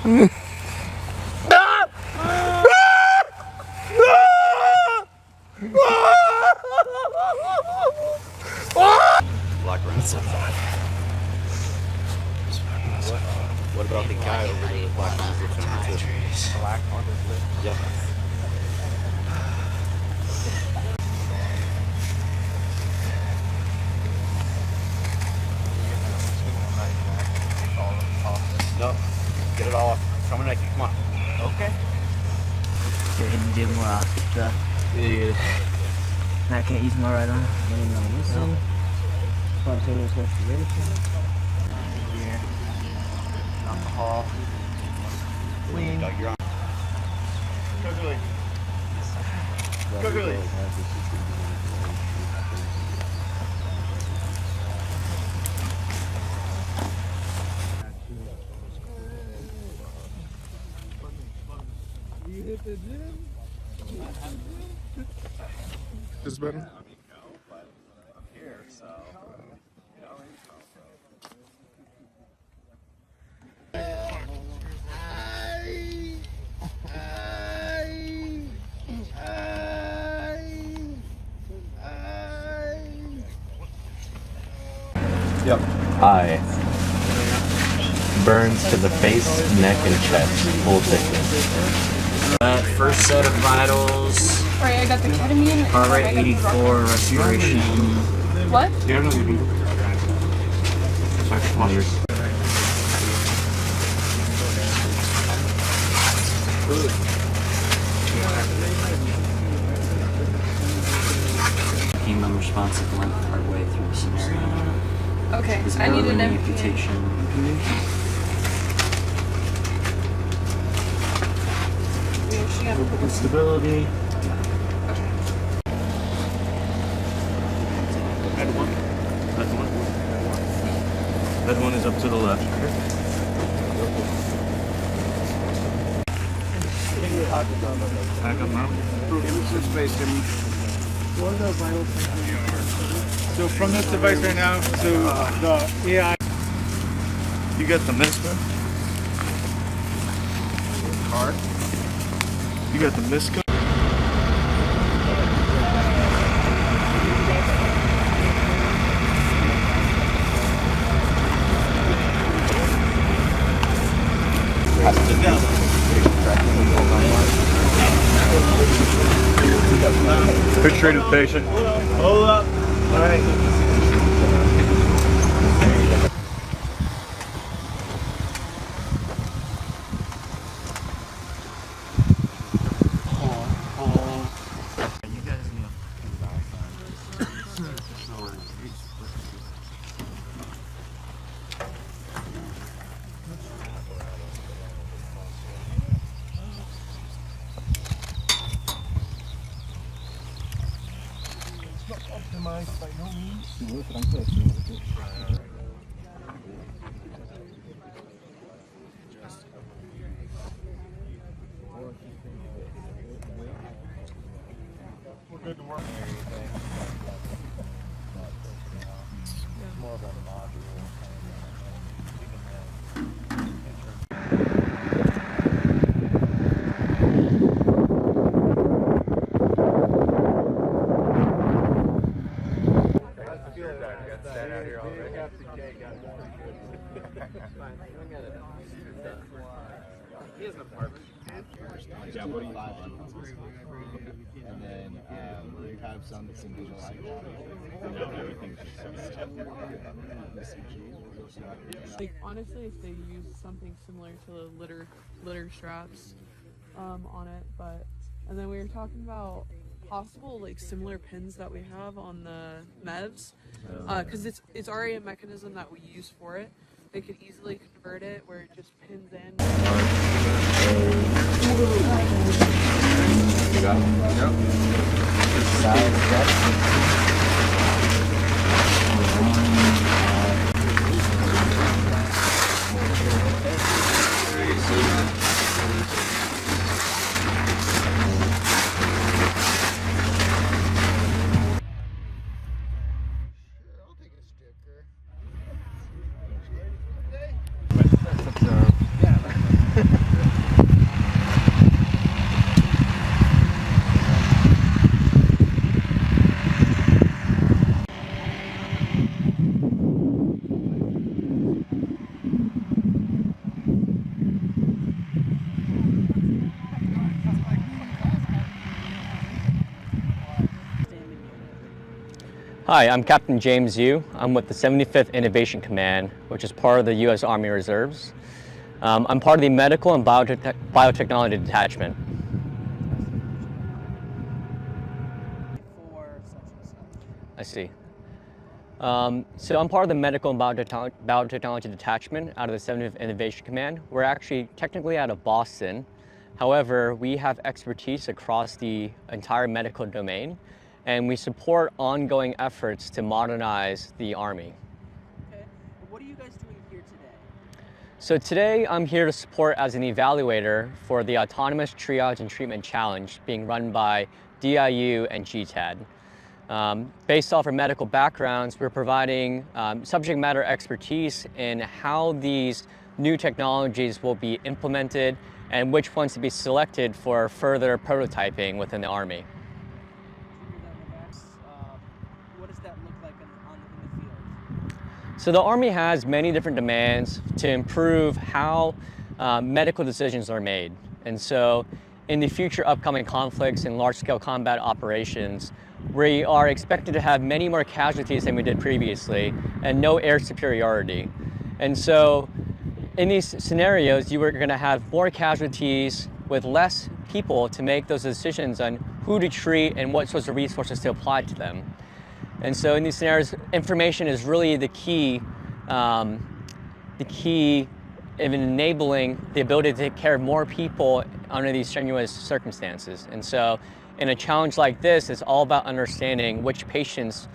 Black That's so fun. What about the guy over there with black on his lips? Black on his lips? Yeah. No, get it all off. Come on, Nike, come on. Okay. You're hitting do more off stuff. Yeah. I can't use my right arm. No. Spontaneous respiration. Here. Alcohol. Wing. Doug, you're on. Go, Gilly. Go, Gilly. You hit the gym? This better? No, but I'm here, so. Yep. I. Burns to the face, neck, and chest. Full thickness. First set of vitals. Alright, I got the ketamine. Heart rate 84, respiration. What? Yeah, no, you do. Sorry, come on. Became unresponsive went partway through the scenario. Okay, His I need an early amputation. amputation. Stability. Head one. Head one. Head one is up to the left. Back up now. So from this device right now, so the AI. You got the MISCA? Card? You got the MISCA? Picture the patient. Hold up. All right. Optimized by no means. We're good to work. More of a module. He has an apartment. Yeah, what do you want? And then you have some single light. Everything's Like honestly, if they use something similar to the litter straps on it, and then we were talking about possible like similar pins that we have on the meds, because it's already a mechanism that we use for it. They could easily convert it where it just pins in. You got it? Yep. Side step. Let's observe. Yeah. Hi, I'm Captain James Yu. I'm with the 75th Innovation Command, which is part of the U.S. Army Reserves. I'm part of the Medical and Biotechnology Detachment. I see. So I'm part of the Medical and Biotechnology Detachment out of the 75th Innovation Command. We're actually technically out of Boston. However, we have expertise across the entire medical domain, and we support ongoing efforts to modernize the Army. Okay. What are you guys doing here today? So today I'm here to support as an evaluator for the Autonomous Triage and Treatment Challenge being run by DIU and GTAD. Based off our medical backgrounds, we're providing subject matter expertise in how these new technologies will be implemented and which ones to be selected for further prototyping within the Army. What does that look like in the field? So the Army has many different demands to improve how medical decisions are made. And so in the future upcoming conflicts and large-scale combat operations, we are expected to have many more casualties than we did previously and no air superiority. And so in these scenarios, you are going to have more casualties with less people to make those decisions on who to treat and what sorts of resources to apply to them. And so in these scenarios, information is really the key in enabling the ability to take care of more people under these strenuous circumstances. And so in a challenge like this, it's all about understanding which patients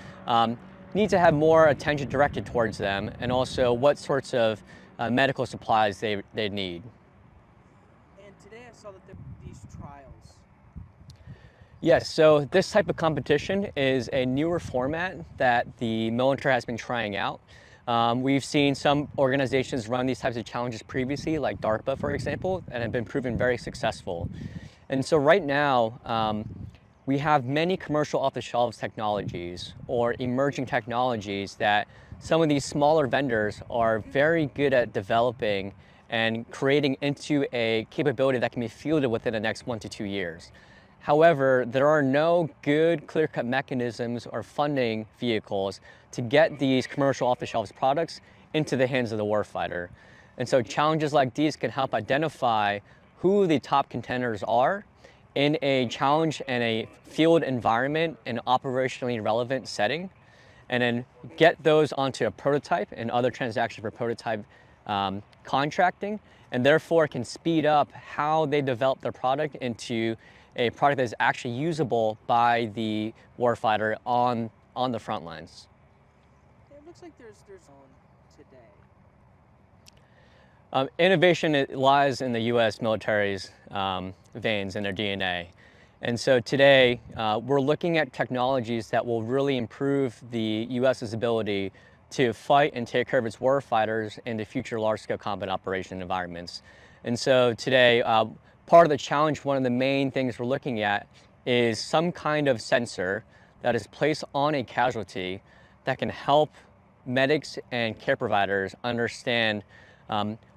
need to have more attention directed towards them and also what sorts of medical supplies they need. And today I saw that there were these trials. Yes, so this type of competition is a newer format that the military has been trying out. We've seen some organizations run these types of challenges previously, like DARPA, for example, and have been proven very successful. And so right now, we have many commercial off-the-shelves technologies or emerging technologies that some of these smaller vendors are very good at developing and creating into a capability that can be fielded within the next 1 to 2 years. However, there are no good clear-cut mechanisms or funding vehicles to get these commercial off-the-shelves products into the hands of the warfighter. And so challenges like these can help identify who the top contenders are in a challenge and a field environment and operationally relevant setting, and then get those onto a prototype and other transactions for prototype contracting, and therefore can speed up how they develop their product into a product that is actually usable by the warfighter on the front lines. It looks like there's on today. Innovation lies in the U.S. military's veins and their DNA. And so today, we're looking at technologies that will really improve the U.S.'s ability to fight and take care of its warfighters in the future large-scale combat operation environments. And so today, part of the challenge, one of the main things we're looking at is some kind of sensor that is placed on a casualty that can help medics and care providers understand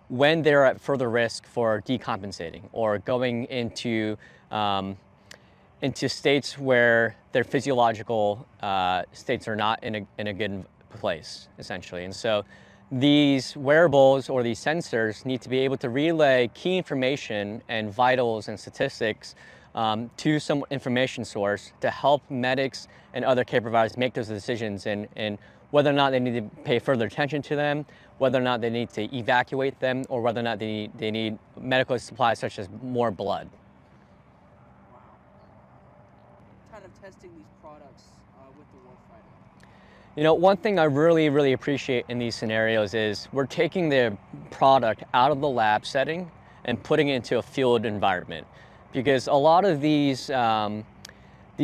when they're at further risk for decompensating or going into states where their physiological states are not in a good place, essentially. And so these wearables or these sensors need to be able to relay key information and vitals and statistics to some information source to help medics and other care providers make those decisions in whether or not they need to pay further attention to them, whether or not they need to evacuate them, or whether or not they need medical supplies such as more blood. Wow. Kind of testing these products with the warfighter. You know, one thing I really appreciate in these scenarios is we're taking the product out of the lab setting and putting it into a field environment. Because a lot of these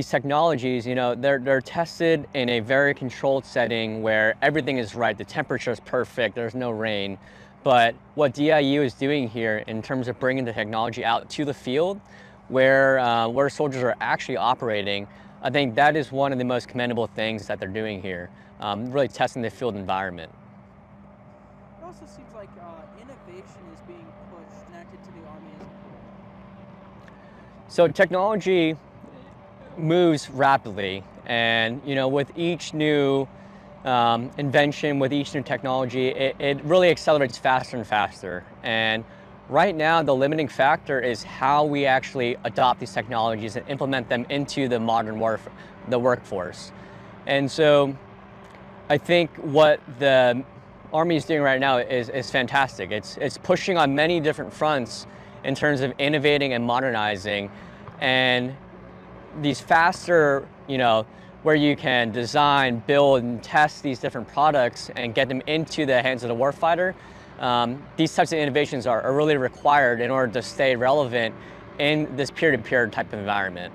technologies, you know, they're tested in a very controlled setting where everything is right, the temperature is perfect, there's no rain. But what DIU is doing here in terms of bringing the technology out to the field where soldiers are actually operating, I think that is one of the most commendable things that they're doing here, really testing the field environment. It also seems like innovation is being pushed, connected to the Army as a whole. So technology moves rapidly, And with each new invention, with each new technology, it really accelerates faster and faster. And right now, the limiting factor is how we actually adopt these technologies and implement them into the modern workforce. And so I think what the Army is doing right now is fantastic. It's pushing on many different fronts in terms of innovating and modernizing, and these faster, where you can design, build, and test these different products and get them into the hands of the warfighter. These types of innovations are really required in order to stay relevant in this peer-to-peer type of environment.